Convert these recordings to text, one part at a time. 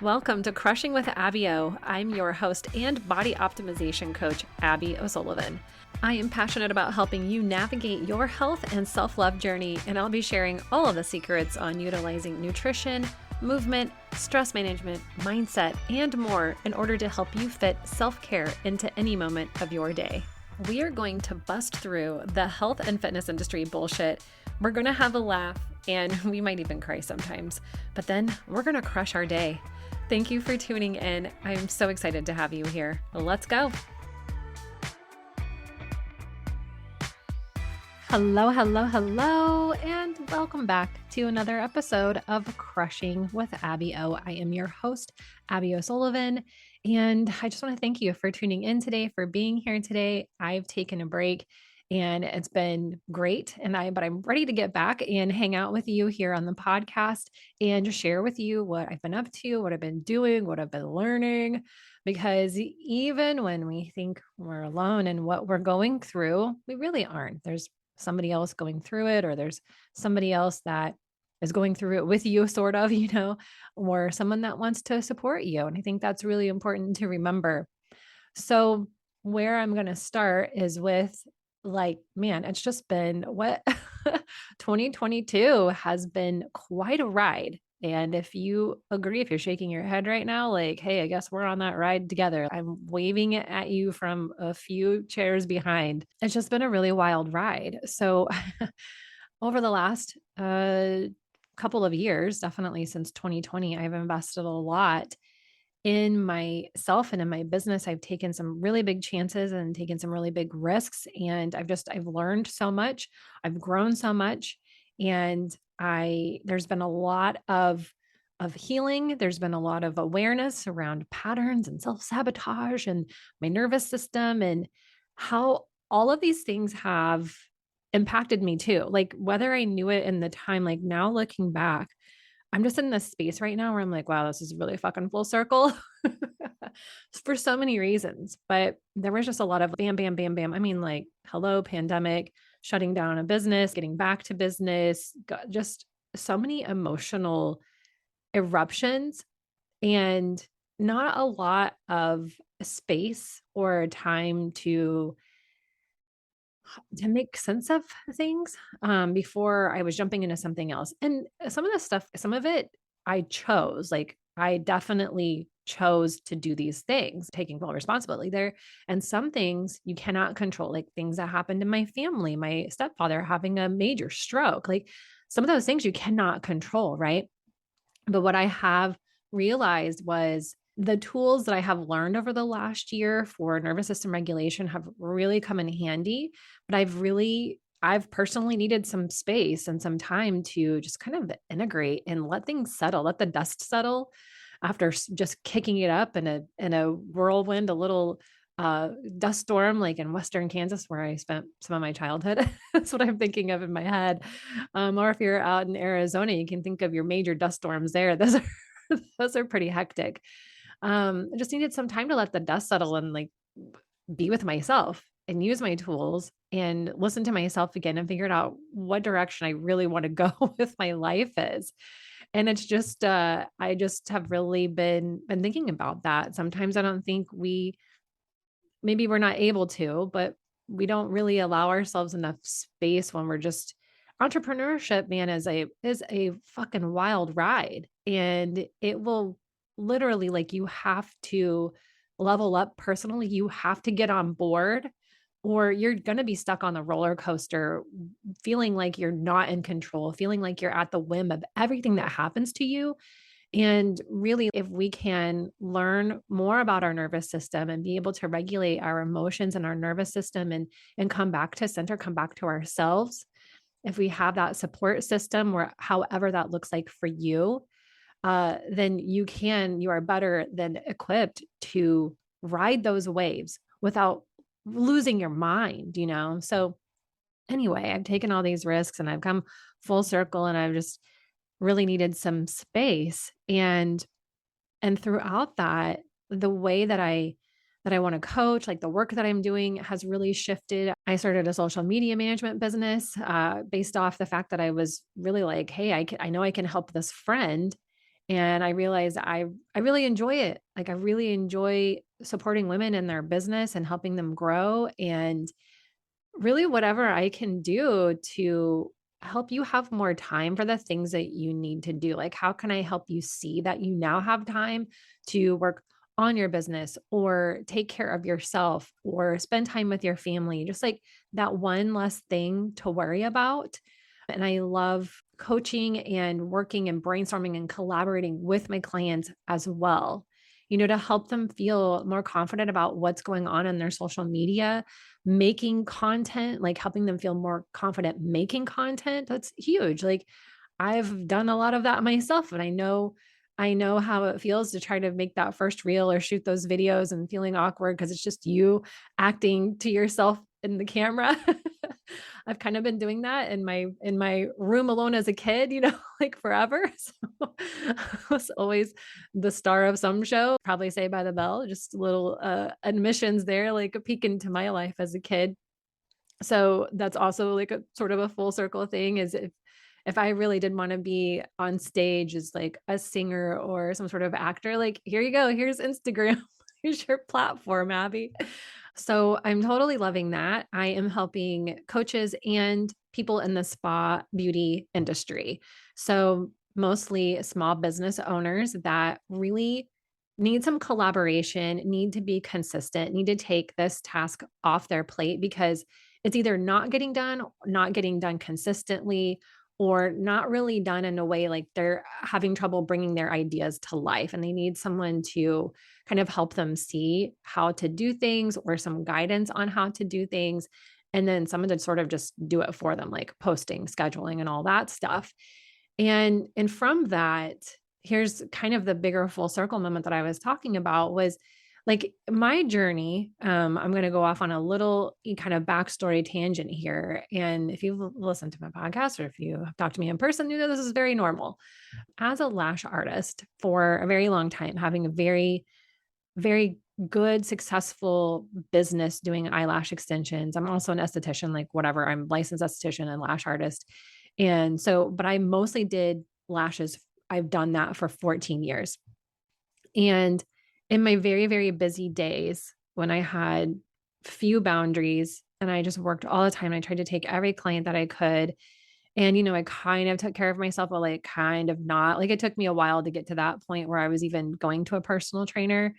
Welcome to Crushing with Abby O. I'm your host and body optimization coach, Abby O'Sullivan. I am passionate about helping you navigate your health and self-love journey, and I'll be sharing all of the secrets on utilizing nutrition, movement, stress management, mindset, and more in order to help you fit self-care into any moment of your day. We are going to bust through the health and fitness industry bullshit. We're going to have a laugh, and we might even cry sometimes, but then we're going to crush our day. Thank you for tuning in. I'm so excited to have you here. Let's go. Hello, and welcome back to another episode of Crushing with Abby O. I am your host, Abby O'Sullivan, and I just want to thank you for tuning in today, for being here today. I've taken a break and it's been great. But I'm ready to get back and hang out with you here on the podcast and just share with you what I've been up to, what I've been doing, what I've been learning, because even when we think we're alone in what we're going through, we really aren't. There's somebody else going through it, or there's somebody else that is going through it with you, sort of, or someone that wants to support you. And I think that's really important to remember. So where I'm going to start is with it's just been 2022 has been quite a ride. And if you agree, if you're shaking your head right now, hey, I guess we're on that ride together. I'm waving it at you from a few chairs behind. It's just been a really wild ride. So over the last couple of years, definitely since 2020, I've invested a lot in myself and in my business. I've taken some really big chances and taken some really big risks. And I've learned so much. I've grown so much. And there's been a lot of healing. There's been a lot of awareness around patterns and self-sabotage and my nervous system and how all of these things have impacted me too. Like whether I knew it in the time, like now looking back, I'm just in this space right now where I'm like, wow, this is really fucking full circle for so many reasons. But there was just a lot of bam, bam, bam, bam. I mean, hello, pandemic, shutting down a business, getting back to business, just so many emotional eruptions and not a lot of space or time to make sense of things before I was jumping into something else. And some of it I chose, I definitely chose to do these things, taking full responsibility there. And some things you cannot control, like things that happened in my family, my stepfather having a major stroke, some of those things you cannot control, right? But what I have realized was the tools that I have learned over the last year for nervous system regulation have really come in handy, but I've personally needed some space and some time to just kind of integrate and let things settle, let the dust settle after just kicking it up in a whirlwind, a little dust storm, like in Western Kansas, where I spent some of my childhood. That's what I'm thinking of in my head. Or if you're out in Arizona, you can think of your major dust storms there. Those are pretty hectic. I just needed some time to let the dust settle and be with myself and use my tools and listen to myself again and figure out what direction I really want to go with my life is. And it's just, I just have really been thinking about that. Sometimes I don't think maybe we're not able to, but we don't really allow ourselves enough space when we're just entrepreneurship, man, is a fucking wild ride. And it will literally, you have to level up personally. You have to get on board or you're going to be stuck on the roller coaster, feeling like you're not in control, feeling like you're at the whim of everything that happens to you. And really, if we can learn more about our nervous system and be able to regulate our emotions and our nervous system and come back to center, come back to ourselves, if we have that support system or however that looks like for you, then you are better than equipped to ride those waves without losing your mind, So anyway, I've taken all these risks and I've come full circle and I've just really needed some space. And throughout that, the way that I want to coach, the work that I'm doing has really shifted. I started a social media management business based off the fact that I was really hey, I know I can help this friend And I realized I really enjoy it. Like I really enjoy supporting women in their business and helping them grow, and really whatever I can do to help you have more time for the things that you need to do. Like, how can I help you see that you now have time to work on your business or take care of yourself or spend time with your family? Just like that one less thing to worry about. And I love coaching and working and brainstorming and collaborating with my clients as well, to help them feel more confident about what's going on in their social media, making content, like helping them feel more confident making content. That's huge. Like I've done a lot of that myself, and I know how it feels to try to make that first reel or shoot those videos and feeling awkward because it's just you acting to yourself in the camera. I've kind of been doing that in my room alone as a kid, like forever. So I was always the star of some show, probably Saved by the Bell, just little admissions there, like a peek into my life as a kid. So that's also like a sort of a full circle thing, is if I really did want to be on stage as like a singer or some sort of actor, like here you go, here's Instagram, here's your platform, Abby. So I'm totally loving that. I am helping coaches and people in the spa beauty industry. So mostly small business owners that really need some collaboration, need to be consistent, need to take this task off their plate because it's either not getting done consistently, or not really done in a way like they're having trouble bringing their ideas to life. And they need someone to kind of help them see how to do things or some guidance on how to do things. And then someone to sort of just do it for them, like posting, scheduling, and all that stuff. And from that, here's kind of the bigger full circle moment that I was talking about was like my journey. I'm going to go off on a little kind of backstory tangent here. And if you've listened to my podcast or if you have talked to me in person, you know this is very normal. As a lash artist for a very long time, having a very, very good, successful business doing eyelash extensions. I'm also an esthetician, like whatever. I'm licensed esthetician and lash artist. And so, but I mostly did lashes. I've done that for 14 years. And in my very, very busy days, when I had few boundaries and I just worked all the time, I tried to take every client that I could. And, I kind of took care of myself, but like kind of not. Like it took me a while to get to that point where I was even going to a personal trainer.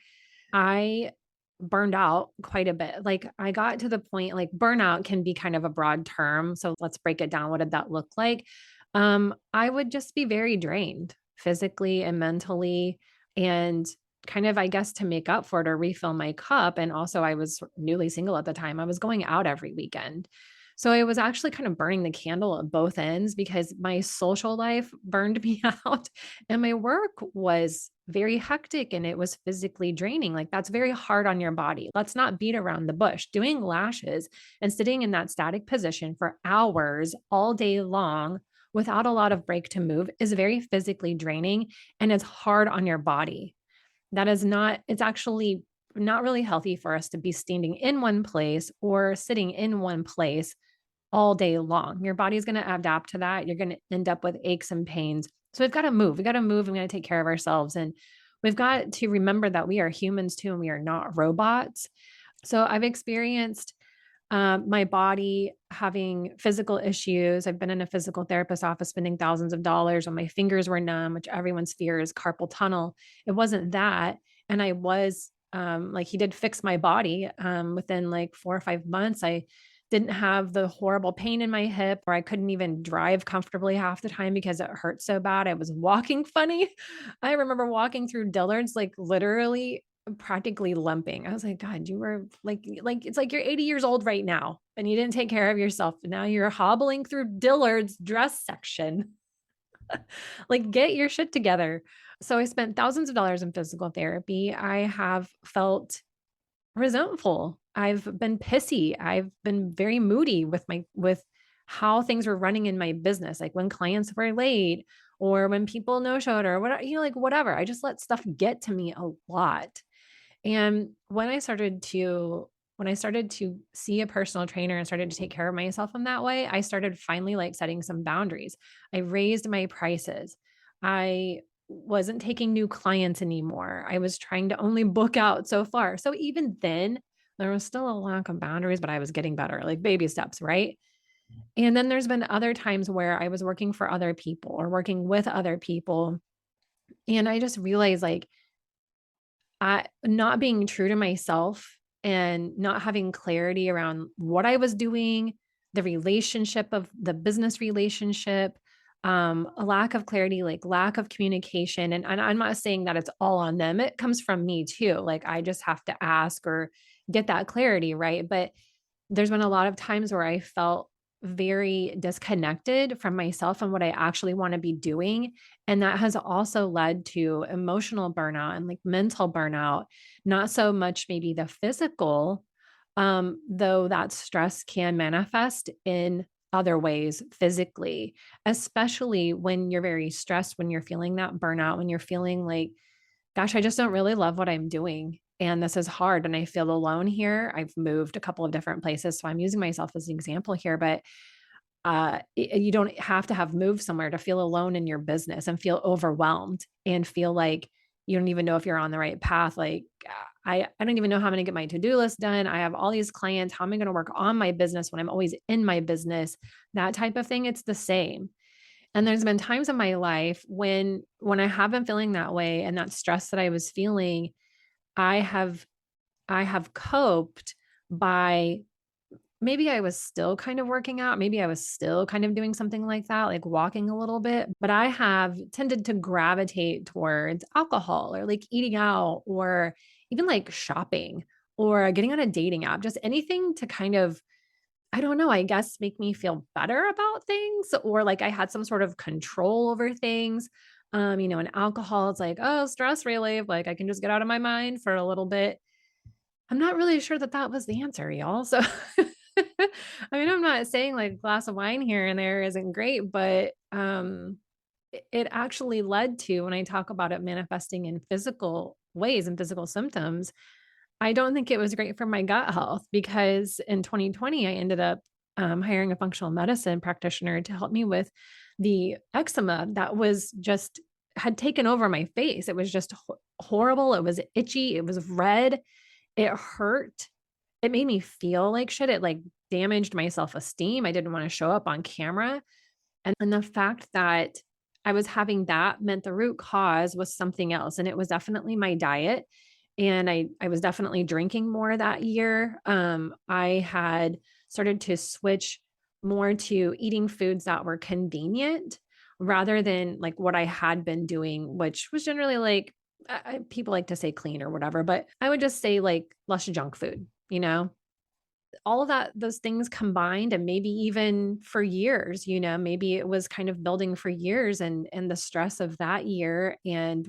I burned out quite a bit. Like I got to the point, like burnout can be kind of a broad term. So let's break it down. What did that look like? I would just be very drained physically and mentally, and kind of, I guess, to make up for it or refill my cup. And also I was newly single at the time. I was going out every weekend. So I was actually kind of burning the candle at both ends because my social life burned me out and my work was very hectic and it was physically draining. Like that's very hard on your body. Let's not beat around the bush. Doing lashes and sitting in that static position for hours all day long without a lot of break to move is very physically draining and it's hard on your body. It's actually not really healthy for us to be standing in one place or sitting in one place all day long. Your body's going to adapt to that. You're going to end up with aches and pains. So we've got to move. We got to move and we got to take care of ourselves. And we've got to remember that we are humans too, and we are not robots. So I've experienced my body having physical issues. I've been in a physical therapist office spending thousands of dollars when my fingers were numb, which everyone's fear is carpal tunnel. It wasn't that. And I was like, he did fix my body within like 4 or 5 months. I didn't have the horrible pain in my hip, or I couldn't even drive comfortably half the time because it hurt so bad. I was walking funny. I remember walking through Dillard's, like literally practically limping. I was like, God, you were like, it's like you're 80 years old right now and you didn't take care of yourself. And now you're hobbling through Dillard's dress section. Like, get your shit together. So I spent thousands of dollars in physical therapy. I have felt resentful. I've been pissy. I've been very moody with how things were running in my business. Like when clients were late or when people no showed or whatever, like whatever. I just let stuff get to me a lot. And when I started to see a personal trainer and started to take care of myself in that way, I started finally like setting some boundaries. I raised my prices. I wasn't taking new clients anymore. I was trying to only book out so far. So even then, there was still a lack of boundaries, but I was getting better, like baby steps, right? And then there's been other times where I was working for other people or working with other people. And I just realized like I not being true to myself and not having clarity around what I was doing, the relationship of the business relationship, a lack of clarity, like lack of communication. And I'm not saying that it's all on them. It comes from me too. Like I just have to ask or get that clarity, right? But there's been a lot of times where I felt very disconnected from myself and what I actually want to be doing. And that has also led to emotional burnout and like mental burnout, not so much maybe the physical, though that stress can manifest in other ways physically, especially when you're very stressed, when you're feeling that burnout, when you're feeling like, gosh, I just don't really love what I'm doing. And this is hard. And I feel alone here. I've moved a couple of different places. So I'm using myself as an example here, but you don't have to have moved somewhere to feel alone in your business and feel overwhelmed and feel like you don't even know if you're on the right path. Like, I don't even know how I'm going to get my to-do list done. I have all these clients. How am I going to work on my business when I'm always in my business? That type of thing. It's the same. And there's been times in my life when I have been feeling that way and that stress that I was feeling, I have I have coped by maybe I was still kind of working out, maybe I was still kind of doing something like that, like walking a little bit, but I have tended to gravitate towards alcohol or like eating out or even like shopping or getting on a dating app, just anything to kind of, I don't know, I guess make me feel better about things or like I had some sort of control over things. And alcohol, it's like, oh, stress relief, like I can just get out of my mind for a little bit. I'm not really sure that that was the answer, y'all. So, I mean, I'm not saying like a glass of wine here and there isn't great, but it actually led to when I talk about it manifesting in physical ways and physical symptoms. I don't think it was great for my gut health because in 2020, I ended up hiring a functional medicine practitioner to help me with the eczema that was just had taken over my face. It was just horrible. It was itchy. It was red. It hurt. It made me feel like shit. It like damaged my self-esteem. I didn't want to show up on camera. And the fact that I was having that meant the root cause was something else. And it was definitely my diet. And I was definitely drinking more that year. I had started to switch more to eating foods that were convenient rather than like what I had been doing, which was generally like people like to say clean or whatever, but I would just say like less junk food, all of that, those things combined, and maybe even for years, maybe it was kind of building for years and the stress of that year and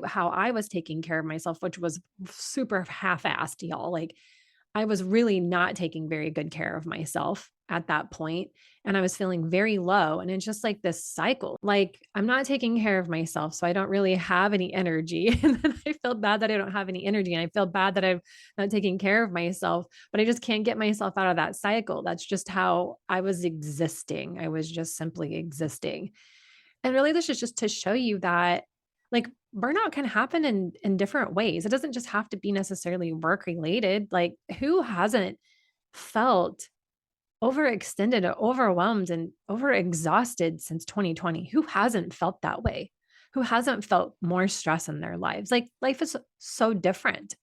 how I was taking care of myself, which was super half-assed, y'all. Like I was really not taking very good care of myself at that point, and I was feeling very low. And it's just like this cycle. Like I'm not taking care of myself, so I don't really have any energy. And then I feel bad that I don't have any energy, and I feel bad that I'm not taking care of myself, but I just can't get myself out of that cycle. That's just how I was existing. I was just simply existing. And really, this is just to show you that like burnout can happen in different ways. It doesn't just have to be necessarily work related. Like who hasn't felt overextended, or overwhelmed, and overexhausted since 2020? Who hasn't felt that way? Who hasn't felt more stress in their lives? Like life is so different.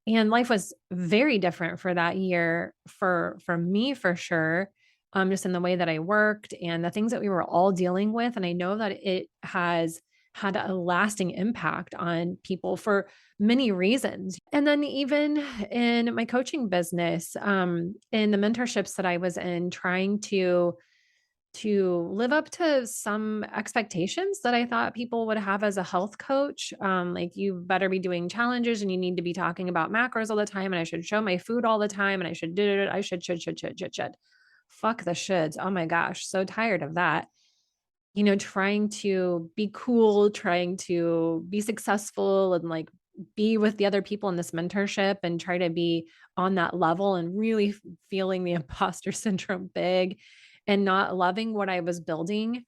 And life was very different for that year for me for sure. Just in the way that I worked and the things that we were all dealing with. And I know that it has had a lasting impact on people for many reasons. And then even in my coaching business, in the mentorships that I was in, trying to live up to some expectations that I thought people would have as a health coach. Like you better be doing challenges and you need to be talking about macros all the time. And I should show my food all the time. And I should do it. I should. Fuck the shoulds. Oh my gosh. So tired of that. Trying to be cool, trying to be successful and like be with the other people in this mentorship and try to be on that level and really feeling the imposter syndrome big and not loving what I was building.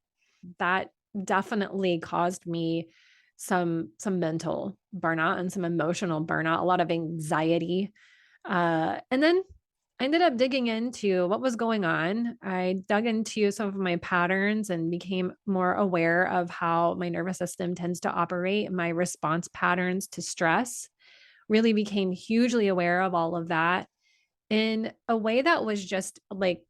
That definitely caused me some mental burnout and some emotional burnout, a lot of anxiety. And then I ended up digging into what was going on. I dug into some of my patterns and became more aware of how my nervous system tends to operate, my response patterns to stress. Really became hugely aware of all of that in a way that was just like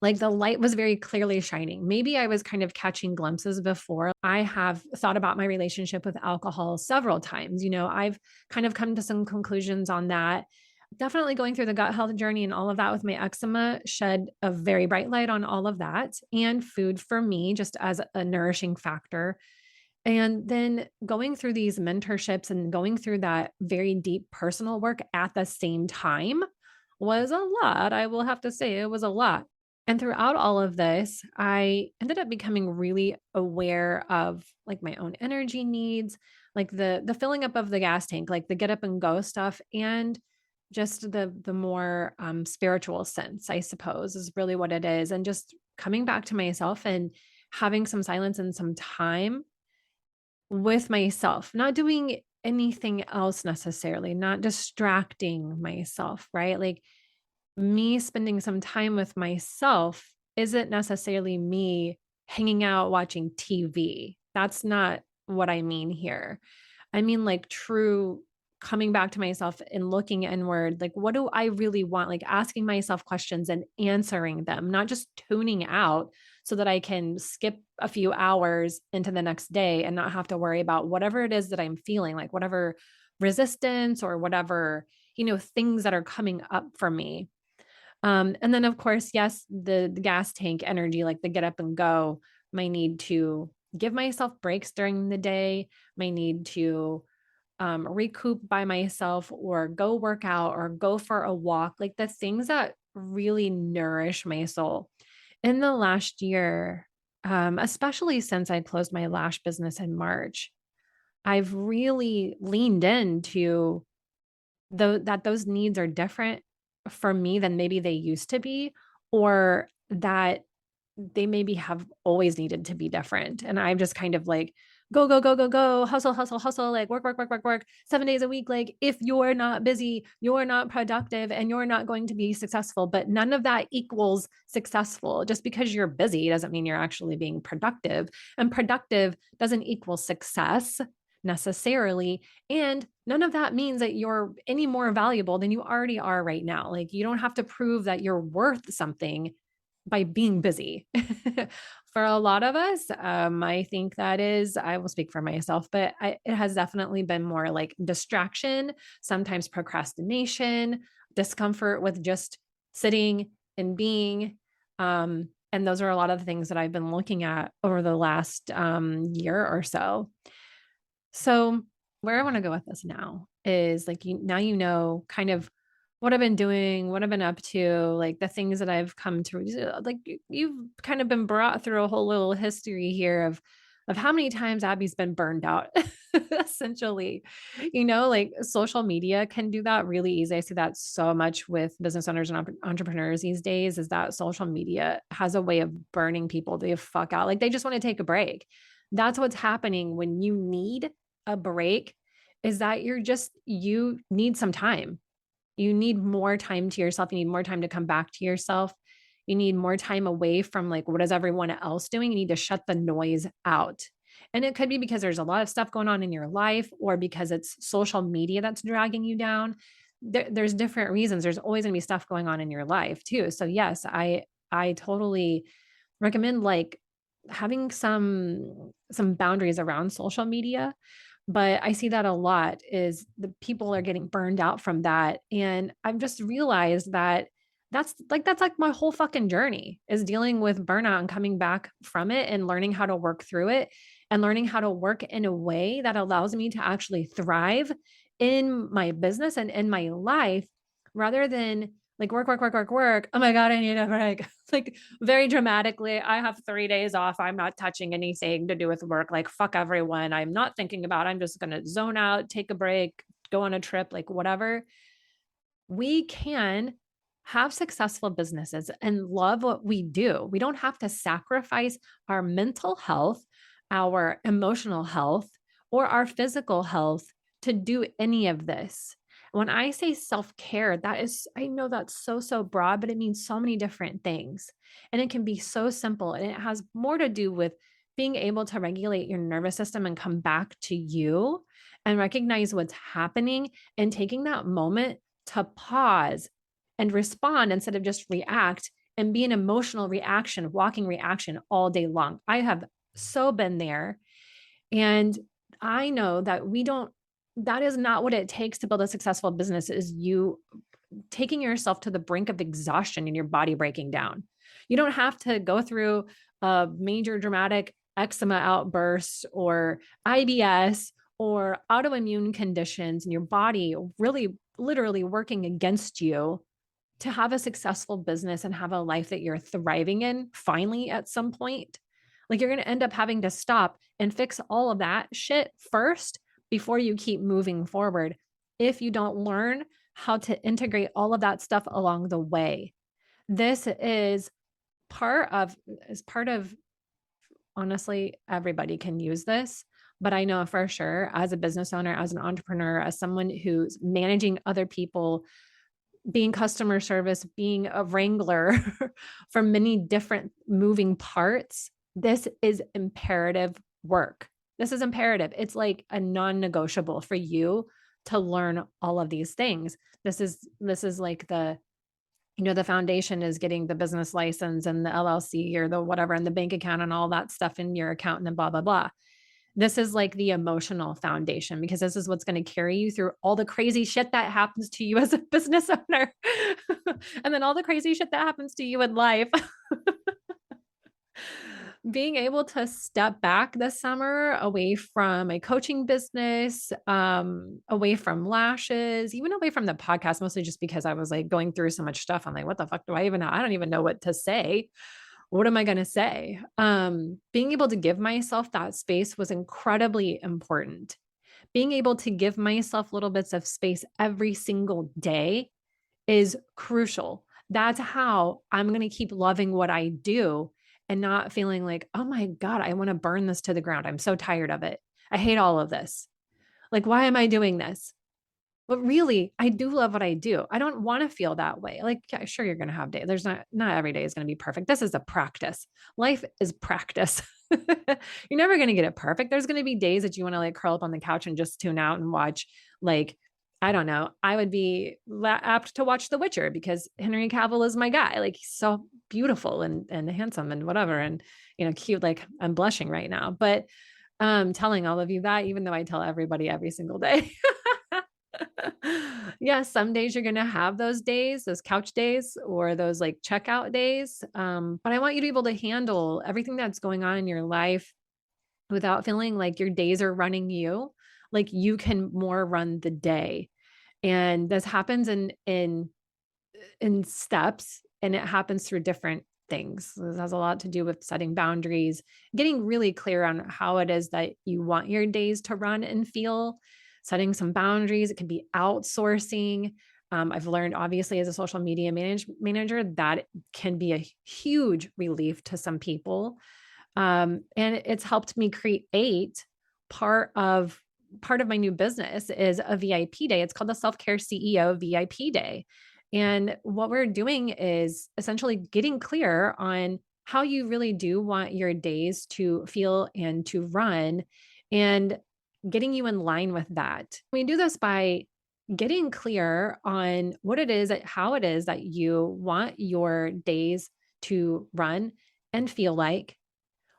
the light was very clearly shining. Maybe I was kind of catching glimpses before. I have thought about my relationship with alcohol several times. I've kind of come to some conclusions on that. Definitely going through the gut health journey and all of that with my eczema shed a very bright light on all of that. And food for me, just as a nourishing factor. And then going through these mentorships and going through that very deep personal work at the same time was a lot. I will have to say it was a lot. And throughout all of this, I ended up becoming really aware of like my own energy needs, like the filling up of the gas tank, like the get up and go stuff, and just the more spiritual sense, I suppose, is really what it is. And just coming back to myself and having some silence and some time with myself, not doing anything else necessarily, not distracting myself, right? Like me spending some time with myself isn't necessarily me hanging out watching TV. That's not what I mean here. I mean, like, true coming back to myself and looking inward, like, what do I really want? Like, asking myself questions and answering them, not just tuning out so that I can skip a few hours into the next day and not have to worry about whatever it is that I'm feeling, like, whatever resistance or whatever, things that are coming up for me. And then, of course, yes, the gas tank energy, like the get up and go, my need to give myself breaks during the day, my need to recoup by myself or go work out or go for a walk, like the things that really nourish my soul. In the last year, especially since I closed my lash business in March, I've really leaned into that those needs are different for me than maybe they used to be, or that they maybe have always needed to be different. And I'm just kind of like, go, go, go, go, go, hustle, hustle, hustle, like work, work, work, work, work, 7 days a week. Like if you're not busy, you're not productive and you're not going to be successful. But none of that equals successful. Just because you're busy doesn't mean you're actually being productive. And productive doesn't equal success necessarily. And none of that means that you're any more valuable than you already are right now. Like you don't have to prove that you're worth something by being busy. For a lot of us, I think that is, I will speak for myself, but it has definitely been more like distraction, sometimes procrastination, discomfort with just sitting and being. And those are a lot of the things that I've been looking at over the last year or so. So where I want to go with this now is like now kind of what I've been doing, what I've been up to, like the things that I've come to, like you've kind of been brought through a whole little history here of how many times Abby's been burned out, essentially. Like social media can do that really easy. I see that so much with business owners and entrepreneurs these days, is that social media has a way of burning people the fuck out. Like they just want to take a break. That's what's happening when you need a break, is that you need some time. You need more time to yourself. You need more time to come back to yourself. You need more time away from like, what is everyone else doing? You need to shut the noise out. And it could be because there's a lot of stuff going on in your life, or because it's social media that's dragging you down. There's different reasons. There's always going to be stuff going on in your life too. So yes, I totally recommend like having some boundaries around social media. But I see that a lot, is the people are getting burned out from that. And I've just realized that that's like my whole fucking journey, is dealing with burnout and coming back from it and learning how to work through it and learning how to work in a way that allows me to actually thrive in my business and in my life, rather than like work, work, work, work, work. Oh my God, I need a break. Like very dramatically, I have 3 days off. I'm not touching anything to do with work. Like fuck everyone. I'm not thinking about, I'm just going to zone out, take a break, go on a trip, like whatever. We can have successful businesses and love what we do. We don't have to sacrifice our mental health, our emotional health, or our physical health to do any of this. When I say self-care, I know that's so broad, but it means so many different things. And it can be so simple. And it has more to do with being able to regulate your nervous system and come back to you and recognize what's happening and taking that moment to pause and respond instead of just react and be an emotional reaction, walking reaction all day long. I have so been there. And I know that that is not what it takes to build a successful business, is you taking yourself to the brink of exhaustion and your body breaking down. You don't have to go through a major dramatic eczema outburst or IBS or autoimmune conditions and your body really literally working against you to have a successful business and have a life that you're thriving in finally at some point. Like, you're going to end up having to stop and fix all of that shit first before you keep moving forward if you don't learn how to integrate all of that stuff along the way. This is part of, honestly, everybody can use this. But I know for sure, as a business owner, as an entrepreneur, as someone who's managing other people, being customer service, being a wrangler for many different moving parts, this is imperative work. This is imperative. It's like a non-negotiable for you to learn all of these things. This is like the foundation is getting the business license and the LLC or the whatever and the bank account and all that stuff in your account and then blah, blah, blah. This is like the emotional foundation, because this is what's going to carry you through all the crazy shit that happens to you as a business owner. And then all the crazy shit that happens to you in life. Being able to step back this summer away from a coaching business, away from lashes, even away from the podcast, mostly just because I was like going through so much stuff. I'm like, what the fuck do I even know? I don't even know what to say. What am I going to say? Being able to give myself that space was incredibly important. Being able to give myself little bits of space every single day is crucial. That's how I'm going to keep loving what I do and not feeling like, oh my God, I want to burn this to the ground. I'm so tired of it. I hate all of this. Like, why am I doing this? But really, I do love what I do. I don't want to feel that way. Like, yeah, sure, you're going to have days. There's not every day is going to be perfect. This is a practice. Life is practice. You're never going to get it perfect. There's going to be days that you want to like curl up on the couch and just tune out and watch, like, I don't know. I would be apt to watch The Witcher because Henry Cavill is my guy. Like, he's so beautiful and handsome and whatever. And, cute. Like, I'm blushing right now, but telling all of you that, even though I tell everybody every single day. Yeah, some days you're going to have those days, those couch days, or those like checkout days. But I want you to be able to handle everything that's going on in your life without feeling like your days are running you. Like, you can more run the day. And this happens in steps, and it happens through different things. This has a lot to do with setting boundaries, getting really clear on how it is that you want your days to run and feel, setting some boundaries. It can be outsourcing. I've learned, obviously, as a social media manager, that can be a huge relief to some people. And it's helped me create part of my new business is a VIP day. It's called the Self-Care CEO VIP Day. And what we're doing is essentially getting clear on how you really do want your days to feel and to run, and getting you in line with that. We do this by getting clear on what it is, how it is that you want your days to run and feel like.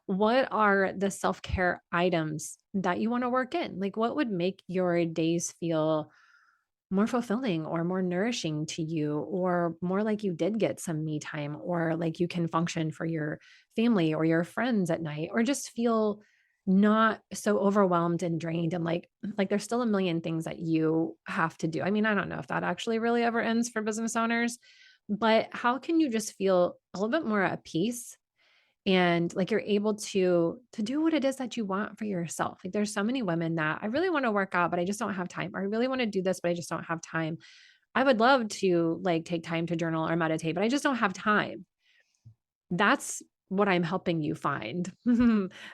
What are the self-care items that you want to work in? Like, what would make your days feel more fulfilling or more nourishing to you, or more like you did get some me time, or like you can function for your family or your friends at night, or just feel not so overwhelmed and drained and like there's still a million things that you have to do. I mean, I don't know if that actually really ever ends for business owners, but how can you just feel a little bit more at peace and like you're able to do what it is that you want for yourself? Like, there's so many women that I really want to work out, but I just don't have time. Or I really want to do this, but I just don't have time. I would love to like take time to journal or meditate, but I just don't have time. That's what I'm helping you find.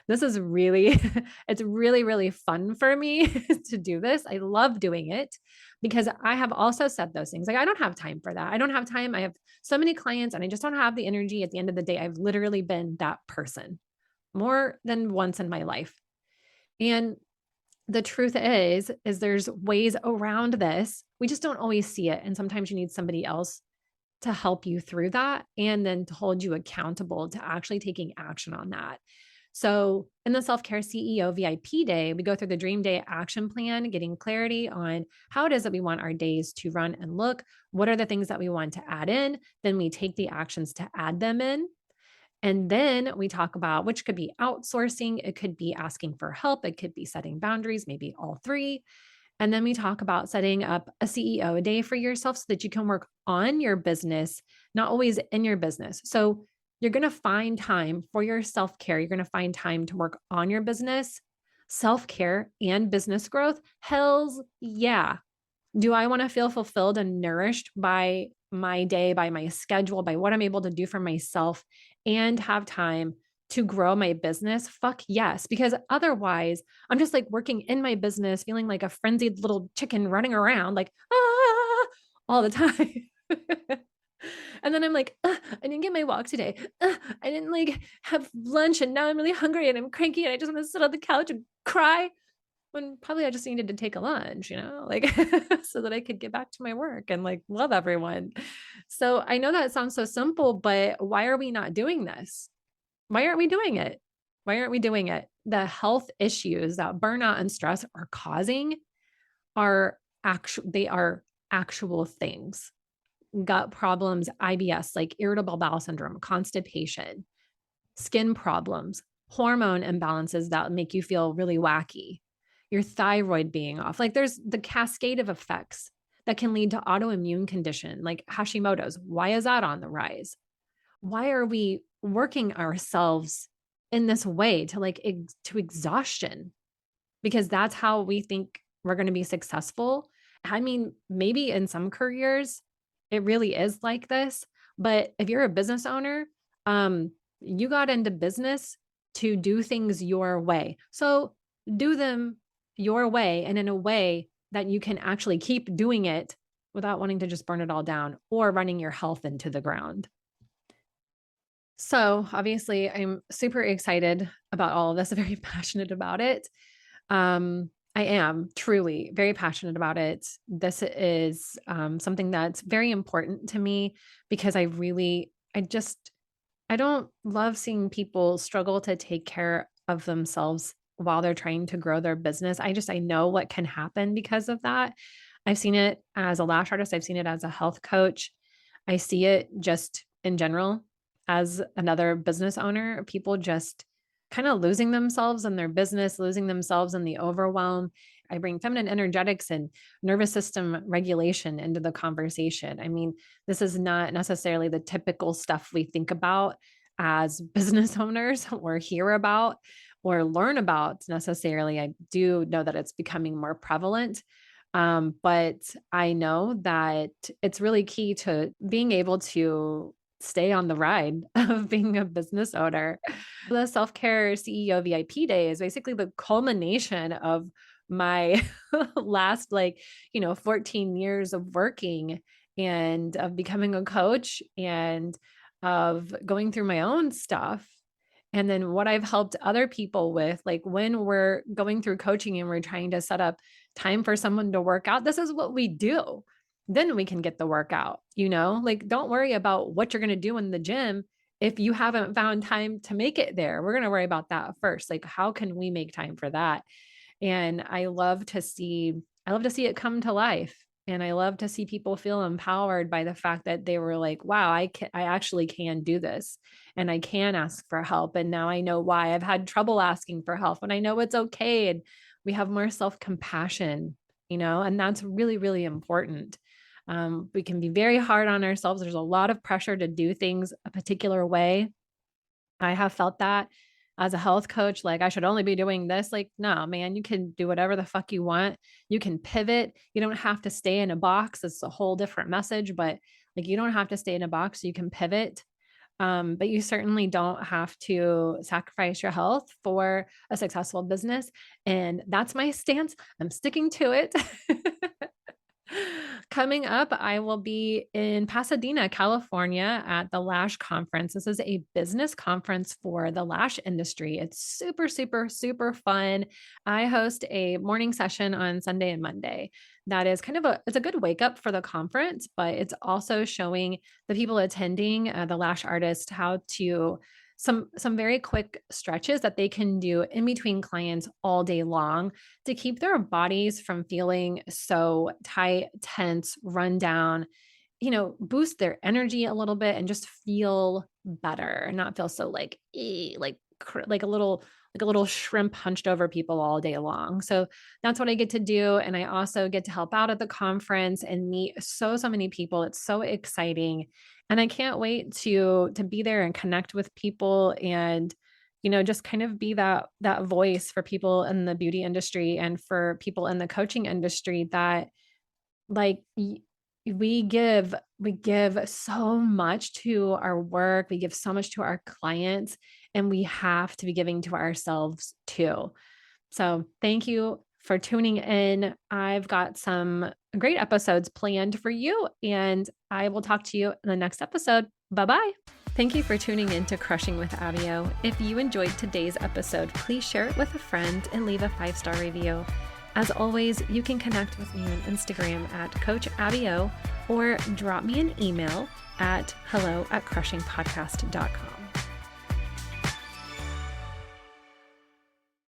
This is really, it's really, really fun for me to do this. I love doing it because I have also said those things. Like, I don't have time for that. I don't have time. I have so many clients and I just don't have the energy. At the end of the day, I've literally been that person more than once in my life. And the truth is there's ways around this. We just don't always see it. And sometimes you need somebody else to help you through that and then to hold you accountable to actually taking action on that. So, in the Self Care CEO VIP day, we go through the Dream Day action plan, getting clarity on how it is that we want our days to run and look. What are the things that we want to add in? Then we take the actions to add them in. And then we talk about which could be outsourcing, it could be asking for help, it could be setting boundaries, maybe all three. And then we talk about setting up a CEO day for yourself so that you can work on your business, not always in your business. So you're going to find time for your self care. You're going to find time to work on your business, self care, and business growth. Hells yeah. Do I want to feel fulfilled and nourished by my day, by my schedule, by what I'm able to do for myself and have time to grow my business? Fuck yes. Because otherwise, I'm just like working in my business, feeling like a frenzied little chicken running around, like, all the time. And then I'm like, I didn't get my walk today. I didn't like have lunch and now I'm really hungry and I'm cranky and I just want to sit on the couch and cry when probably I just needed to take a lunch, like so that I could get back to my work and like love everyone. So I know that sounds so simple, but why are we not doing this? Why aren't we doing it? Why aren't we doing it? The health issues that burnout and stress are causing they are actual things. Gut problems, IBS, like irritable bowel syndrome, constipation, skin problems, hormone imbalances that make you feel really wacky, your thyroid being off. Like there's the cascade of effects that can lead to autoimmune condition like Hashimoto's. Why is that on the rise? Why are we working ourselves in this way to to exhaustion? Because that's how we think we're going to be successful. I mean, maybe in some careers it really is like this, but if you're a business owner, you got into business to do things your way. So do them your way and in a way that you can actually keep doing it without wanting to just burn it all down or running your health into the ground. So obviously I'm super excited about all of this, very passionate about it. I am truly very passionate about it. This is something that's very important to me because I don't love seeing people struggle to take care of themselves while they're trying to grow their business. I know what can happen because of that. I've seen it as a lash artist. I've seen it as a health coach. I see it just in general as another business owner, people just kind of losing themselves in their business, losing themselves in the overwhelm. I bring feminine energetics and nervous system regulation into the conversation. I mean, this is not necessarily the typical stuff we think about as business owners or hear about or learn about necessarily. I do know that it's becoming more prevalent. But I know that it's really key to being able to stay on the ride of being a business owner. The self-care CEO VIP day is basically the culmination of my last 14 years of working and of becoming a coach and of going through my own stuff. And then what I've helped other people with, like when we're going through coaching and we're trying to set up time for someone to work out, this is what we do. Then we can get the workout, like don't worry about what you're going to do in the gym if you haven't found time to make it there. We're going to worry about that first. Like, how can we make time for that? And I love to see it come to life. And I love to see people feel empowered by the fact that they were like, wow, I actually can do this and I can ask for help. And now I know why I've had trouble asking for help and I know it's okay. And we have more self-compassion, and that's really, really important. We can be very hard on ourselves. There's a lot of pressure to do things a particular way. I have felt that as a health coach, like I should only be doing this. Like, no, man, you can do whatever the fuck you want. You can pivot. You don't have to stay in a box. It's a whole different message, but like, you don't have to stay in a box. You can pivot. but you certainly don't have to sacrifice your health for a successful business. And that's my stance. I'm sticking to it. Coming up, I will be in Pasadena, California at the Lash Conference. This is a business conference for the lash industry. It's super, super, super fun. I host a morning session on Sunday and Monday. That is it's a good wake up for the conference, but it's also showing the people attending, the lash artists, how to some very quick stretches that they can do in between clients all day long to keep their bodies from feeling so tight, tense, run down, boost their energy a little bit and just feel better and not feel so like a little shrimp hunched over people all day long. So that's what I get to do. And I also get to help out at the conference and meet so many people. It's so exciting. And I can't wait to be there and connect with people and just kind of be that voice for people in the beauty industry and for people in the coaching industry that like we give so much to our work, we give so much to our clients, and we have to be giving to ourselves too. So thank you for tuning in. I've got some great episodes planned for you, and I will talk to you in the next episode. Bye-bye. Thank you for tuning in to Crushing with Abio. If you enjoyed today's episode, please share it with a friend and leave a 5-star review. As always, you can connect with me on Instagram at Coach Abio or drop me an email at hello@crushingpodcast.com.